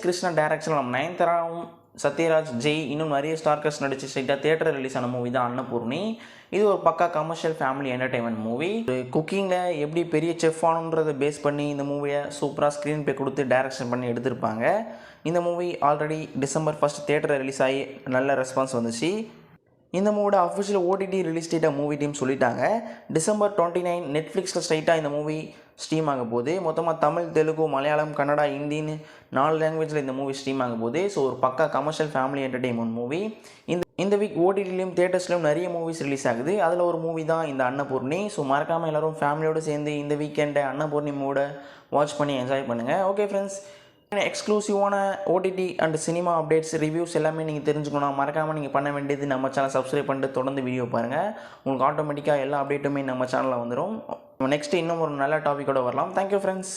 கிருஷ்ணா டைரக்ஷனில் நம்ம நயன்தாராவும் சத்யராஜ் ஜெய் இன்னும் நிறைய ஸ்டார்கர்ஸ் நடிச்சு ஸ்ட்ரைட்டாக தேட்டர் ரிலீஸ் ஆன மூவி தான் அன்னபூர்ணி. இது ஒரு பக்கா கமர்ஷியல் ஃபேமிலி என்டர்டைன்மெண்ட் மூவி. குக்கிங்கில் எப்படி பெரிய செஃப் ஆனுன்றதை பேஸ் பண்ணி இந்த மூவியை சூப்பராக ஸ்க்ரீன் பே கொடுத்து டைரக்ஷன் பண்ணி எடுத்திருப்பாங்க. இந்த மூவி ஆல்ரெடி December 1 தேட்டரில் ரிலீஸ் ஆகி நல்ல ரெஸ்பான்ஸ் வந்துச்சு. இந்த மூவியோட அஃபிஷியல் ஓடிடி ரிலீஸ் டேட்டை மூவி டீம் சொல்லிட்டாங்க. December 29 நெட்ஃப்ளிக்ஸில் ஸ்ட்ரைட்டாக இந்த மூவி ஸ்ட்ரீம் ஆக போகுது. மொத்தமாக தமிழ், தெலுங்கு, மலையாளம், கன்னடா, ஹிந்தின்னு 4 லாங்குவேஜில் இந்த மூவி ஸ்ட்ரீம் ஆக போகுது. ஸோ ஒரு பக்கா கமர்ஷியல் ஃபேமிலி என்டர்டெயின்மெண்ட் மூவி. இந்த வீக் ஓடிடிலையும் தேட்டர்ஸ்லையும் நிறைய மூவிஸ் ரிலீஸ் ஆகுது. அதில் ஒரு மூவி தான் இந்த அன்னபூர்ணி. ஸோ மறக்காமல் எல்லோரும் ஃபேமிலியோடு சேர்ந்து இந்த வீக்கெண்டை அன்னபூர்ணி மூவியை வாட்ச் பண்ணி என்ஜாய் பண்ணுங்கள். ஓகே ஃப்ரெண்ட்ஸ், எக்ஸ்க்ளூசிவான OTT and cinema updates reviews எல்லாமே நீங்கள் தெரிஞ்சுக்கணும். மறக்காமல் நீங்கள் பண்ண வேண்டியது நம்ம சேனல் சப்ஸ்கிரைப் பண்ணிட்டு தொடர்ந்து வீடியோ பாருங்கள். உங்களுக்கு ஆட்டோமேட்டிக்காக எல்லா அப்டேட்டுமே நம்ம சேனலில் வந்துடும். நெக்ஸ்ட்டு இன்னும் ஒரு நல்ல டாப்பிக்கோடு வரலாம். Thank you friends.